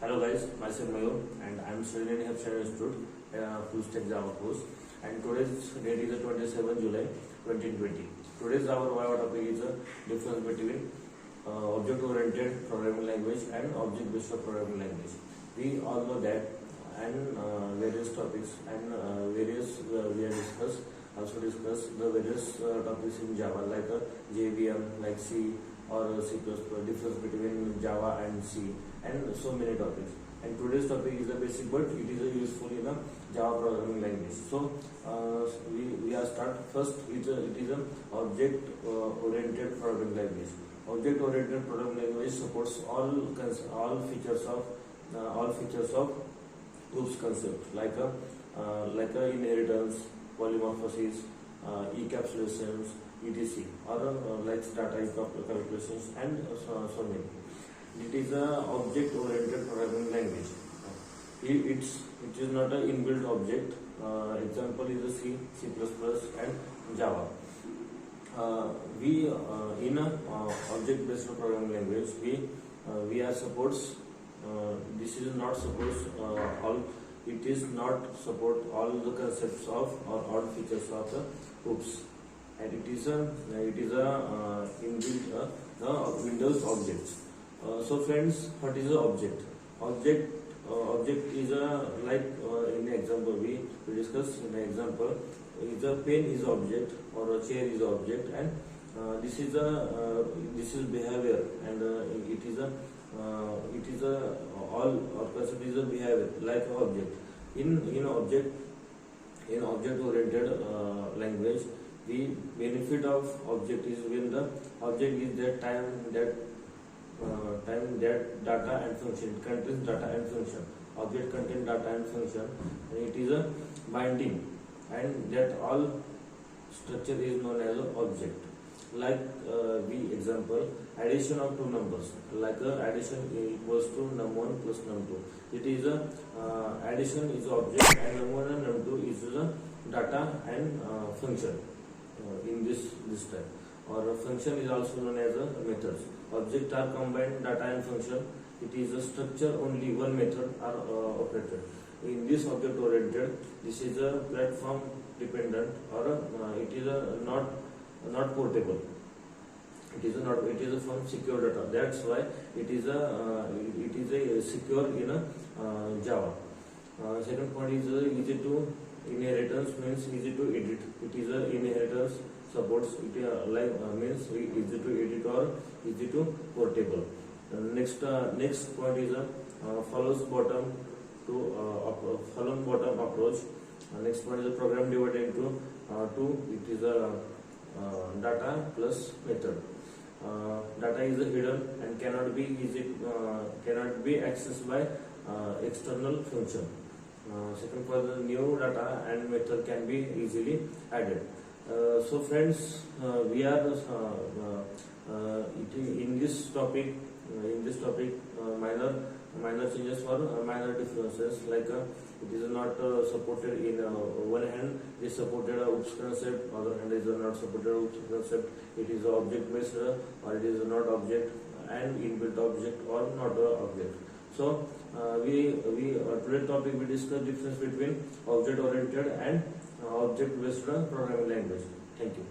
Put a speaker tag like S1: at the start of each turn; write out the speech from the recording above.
S1: Hello guys, myself Mayur and I am studying in Hepshire Institute, full stack Java course. And today's date is the 27th July 2020. Today's our Java topic is the difference between object-oriented programming language and object-based programming language. We all know that and various topics and various we have discussed. Also discuss the various topics in Java like JVM, like C or C++, difference between Java and C, and so many topics. And today's topic is the basic, but it is useful in a Java programming language. So we are start first. It is an object-oriented programming language. Object-oriented programming language supports all features of OOPS concept like a inheritance, polymorphosis, encapsulations, etc. or like data calculations and so many. It is a object-oriented programming language. It is not an inbuilt object. Example is a C, C++, and Java. We in a object-based programming language we are supports. This is not supports all. It is not support all the concepts of or all features of the OOPS, and it is a inbuilt the Windows objects. So friends, what is the object? Object is like in the example we discuss in the example is a pen is object or a chair is object, and this is behavior, and it is all or concept is a behavior like object. In object oriented language, the benefit of object is when the object is that time that data and function. It contains data and function. Object contains data and function, and it is a binding, and that all structure is known as an object. Like example, addition of two numbers, like addition equals to num1 plus num2. It is addition is object, and num1 and num2 is the data and function in this type. Or function is also known as methods. Objects are combined data and function. It is a structure, only one method are operated. In this object oriented, this is a platform dependent, or it is not portable. It is a from secure data. That's why it is a secure in a Java. Second point is easy to inheritance, means easy to edit. It is a inheritance supports it means easy to edit or easy to portable. Next point is follows bottom approach. Next point is a program divided into two. It is a data plus method. Data is hidden and cannot be accessed by external function. Second point, the new data and method can be easily added. So friends, we are in this topic minor changes or minor differences, like it is not supported in one hand is supported OOPS concept, other hand is not supported OOPS concept. It is object based or it is not object, and inbuilt object or not object. So today's topic we discuss difference between object oriented and object based programming language. Thank you.